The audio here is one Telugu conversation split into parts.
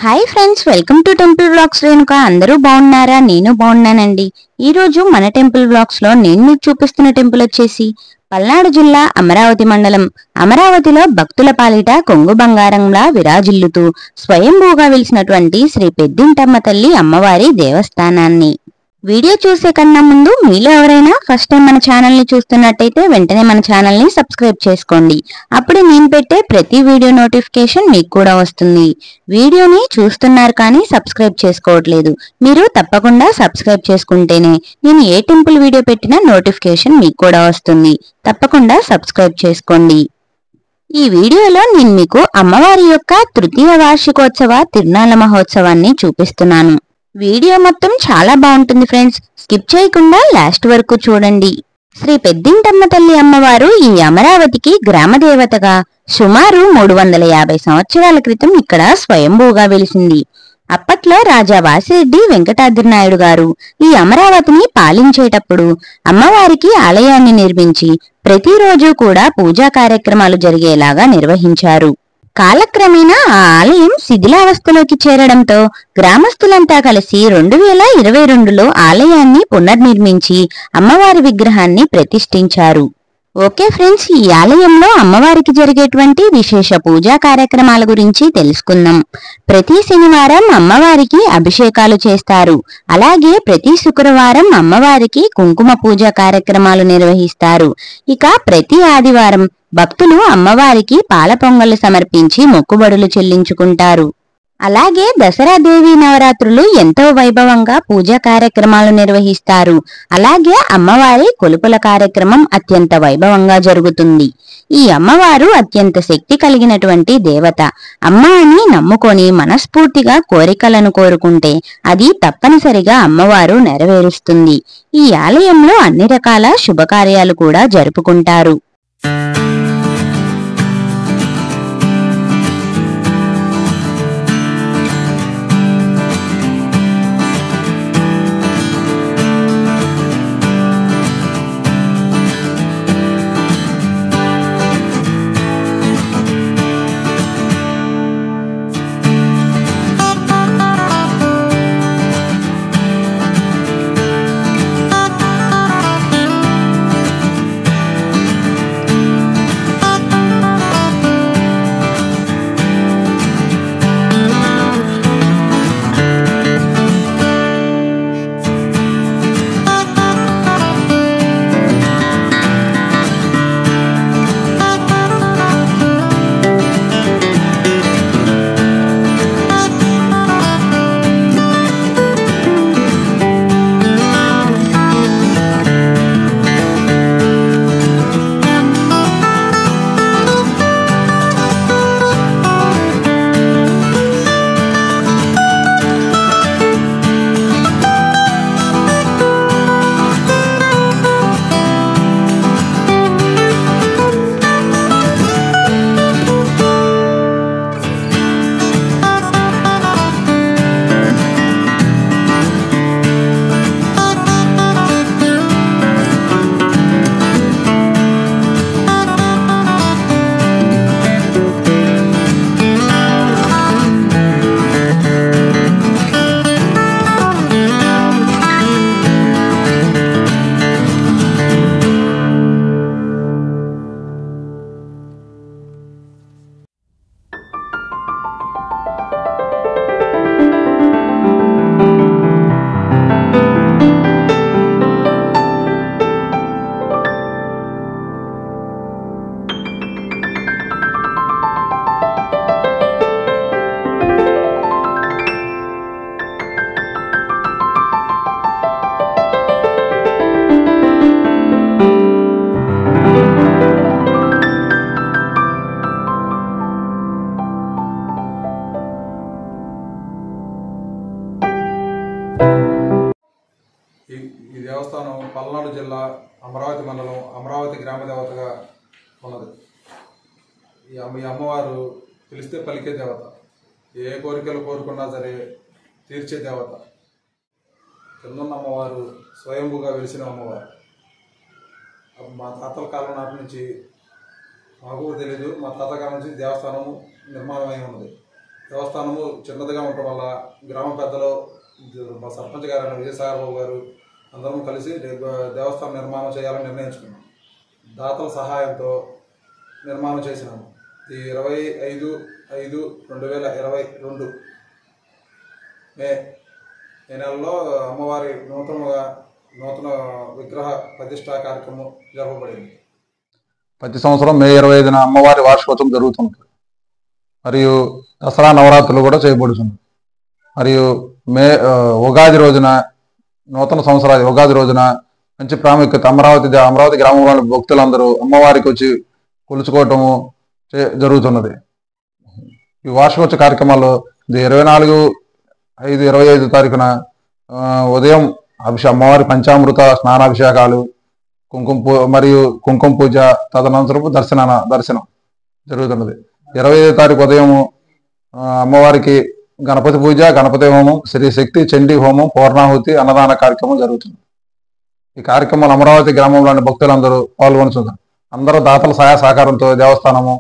Hi friends, welcome to temple vlogs Renuka. అందరూ బాగున్నారా? నేను బాగున్నానండి. ఈ రోజు మన టెంపుల్ వ్లాగ్స్ లో నేను మీకు చూపిస్తున్న టెంపుల్ వచ్చేసి పల్నాడు జిల్లా అమరావతి మండలం. అమరావతిలో భక్తుల పాలిట కొంగు బంగారంలా విరాజిల్లుతూ స్వయంభూగా వెలిసినటువంటి శ్రీ పెద్దింటమ్మ తల్లి అమ్మవారి దేవస్థానాన్ని వీడియో చూసే కన్నా ముందు మీలో ఎవరైనా ఫస్ట్ టైం మన ఛానల్ ని చూస్తున్నట్టయితే వెంటనే మన ఛానల్ ని సబ్స్క్రైబ్ చేసుకోండి. అప్పుడే నేను పెట్టే ప్రతి వీడియో నోటిఫికేషన్ మీకు కూడా వస్తుంది. వీడియోని చూస్తున్నారు కానీ సబ్స్క్రైబ్ చేసుకోవట్లేదు, మీరు తప్పకుండా సబ్స్క్రైబ్ చేసుకుంటేనే నేను ఏ టెంపుల్ వీడియో పెట్టినా నోటిఫికేషన్ మీకు కూడా వస్తుంది. తప్పకుండా సబ్స్క్రైబ్ చేసుకోండి. ఈ వీడియోలో నేను మీకు అమ్మవారి యొక్క తృతీయ వార్షికోత్సవ తిరునాళ్ల మహోత్సవాన్ని చూపిస్తున్నాను. వీడియో మొత్తం చాలా బాగుంటుంది ఫ్రెండ్స్, స్కిప్ చేయకుండా లాస్ట్ వరకు చూడండి. శ్రీ పెద్దింటమ్మ తల్లి అమ్మవారు ఈ అమరావతికి గ్రామదేవతగా సుమారు 350 సంవత్సరాల క్రితం ఇక్కడ స్వయంభూగా వెలిసింది. అప్పట్లో రాజా వాసిరెడ్డి వెంకటాద్రినాయుడు గారు ఈ అమరావతిని పాలించేటప్పుడు అమ్మవారికి ఆలయాన్ని నిర్మించి ప్రతిరోజు కూడా పూజా కార్యక్రమాలు జరిగేలాగా నిర్వహించారు. కాలక్రమేణా ఆ ఆలయం శిథిలావస్థలోకి చేరడంతో గ్రామస్తులంతా కలిసి 2022లో ఆలయాన్ని పునర్నిర్మించి అమ్మవారి విగ్రహాన్ని ప్రతిష్ఠించారు. ఓకే ఫ్రెండ్స్, ఈ ఆలయంలో అమ్మవారికి జరిగేటువంటి విశేష పూజా కార్యక్రమాల గురించి తెలుసుకుందాం. ప్రతి శనివారం అమ్మవారికి అభిషేకాలు చేస్తారు. అలాగే ప్రతి శుక్రవారం అమ్మవారికి కుంకుమ పూజ కార్యక్రమాలు నిర్వహిస్తారు. ఇక ప్రతి ఆదివారం భక్తులు అమ్మవారికి పాల పొంగళ్లు సమర్పించి మొక్కుబడులు చెల్లించుకుంటారు. అలాగే దసరా దేవి నవరాత్రులు ఎంతో వైభవంగా పూజా కార్యక్రమాలు నిర్వహిస్తారు. అలాగే అమ్మవారి కొలుపుల కార్యక్రమం అత్యంత వైభవంగా జరుగుతుంది. ఈ అమ్మవారు అత్యంత శక్తి కలిగినటువంటి దేవత. అమ్మ అని నమ్ముకొని మనస్ఫూర్తిగా కోరికలను కోరుకుంటే అది తప్పనిసరిగా అమ్మవారు నెరవేరుస్తుంది. ఈ ఆలయంలో అన్ని రకాల శుభకార్యాలు కూడా జరుపుకుంటారు. ఈ దేవస్థానం పల్నాడు జిల్లా అమరావతి మండలం అమరావతి గ్రామ దేవతగా ఉన్నది. ఈ అమ్మవారు పిలిస్తే పలికే దేవత, ఏ కోరికలు కోరుకున్నా సరే తీర్చే దేవత. కిందన్న అమ్మవారు స్వయంభూగా వెలిసిన అమ్మవారు. మా తాతల కాలం నాటి నుంచి మాకు తెలీదు, మా తాత కాలం నుంచి దేవస్థానం నిర్మాణమై ఉన్నది. దేవస్థానము చిన్నదిగా ఉండటం వల్ల గ్రామ పెద్దలు మా సర్పంచ్ గారు విజయసాగర్ బాబు గారు అందరం కలిసి దేవస్థానం నిర్మాణం చేయాలని నిర్ణయించుకున్నాం. దాతల సహాయంతో నిర్మాణం చేసినాము. ఈ 25/5/2022 మే నెలలో అమ్మవారి నూతన విగ్రహ ప్రతిష్టా కార్యక్రమం జరపబడింది. ప్రతి సంవత్సరం మే 25న అమ్మవారి వార్షికోత్సవం జరుగుతుంది. మరియు దసరా నవరాత్రులు కూడా చేయబడుతుంది. మరియు ఉగాది రోజున నూతన సంవత్సరాది ఉగాది రోజున మంచి ప్రాముఖ్యత అమరావతి గ్రామంలోని భక్తులందరూ అమ్మవారికి వచ్చి కొలుచుకోవటము జరుగుతున్నది. ఈ వార్షికోత్సవ కార్యక్రమాల్లో 24/5/25 తారీఖున ఉదయం అమ్మవారి పంచామృత స్నానాభిషేకాలు కుంకుమ పూజ తదనంతరము దర్శనం జరుగుతున్నది. 25వ తారీఖు ఉదయం అమ్మవారికి గణపతి పూజ, గణపతి హోమం, శ్రీ శక్తి చండీ హోమం, పూర్ణాహుతి, అన్నదాన కార్యక్రమం జరుగుతుంది. ఈ కార్యక్రమాలు అమరావతి గ్రామంలోని భక్తులందరూ పాల్గొనుతున్నారు. అందరూ దాతల సహాయ సహకారంతో దేవస్థానము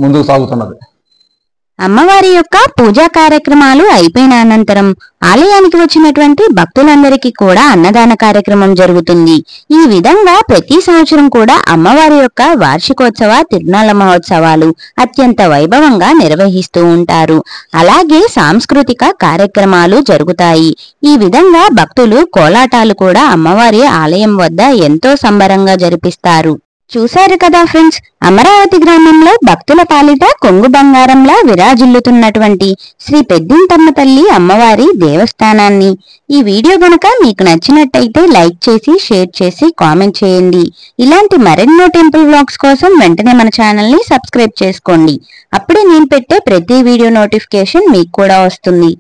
ముందుకు సాగుతున్నది. అమ్మవారి యొక్క పూజా కార్యక్రమాలు అయిపోయిన అనంతరం ఆలయానికి వచ్చినటువంటి భక్తులందరికీ కూడా అన్నదాన కార్యక్రమం జరుగుతుంది. ఈ విధంగా ప్రతి సంవత్సరం కూడా అమ్మవారి యొక్క వార్షికోత్సవ తిరునాళ్ల మహోత్సవాలు అత్యంత వైభవంగా నిర్వహిస్తూ ఉంటారు. అలాగే సాంస్కృతిక కార్యక్రమాలు జరుగుతాయి. ఈ విధంగా భక్తులు కోలాటాలు కూడా అమ్మవారి ఆలయం వద్ద ఎంతో సంబరంగా జరిపిస్తారు. చూశారు కదా ఫ్రెండ్స్, అమరావతి గ్రామంలో భక్తుల పాలిట కొంగు బంగారంలా విరాజిల్లుతున్నటువంటి శ్రీ పెద్దింతమ్మ తల్లి అమ్మవారి దేవస్థానాన్ని. ఈ వీడియో గనుక మీకు నచ్చినట్టయితే లైక్ చేసి, షేర్ చేసి, కామెంట్ చేయండి. ఇలాంటి మరెన్నో టెంపుల్ వ్లాగ్స్ కోసం వెంటనే మన ఛానల్ ని సబ్స్క్రైబ్ చేసుకోండి. అప్పుడే నేను పెట్టే ప్రతి వీడియో నోటిఫికేషన్ మీకు కూడా వస్తుంది.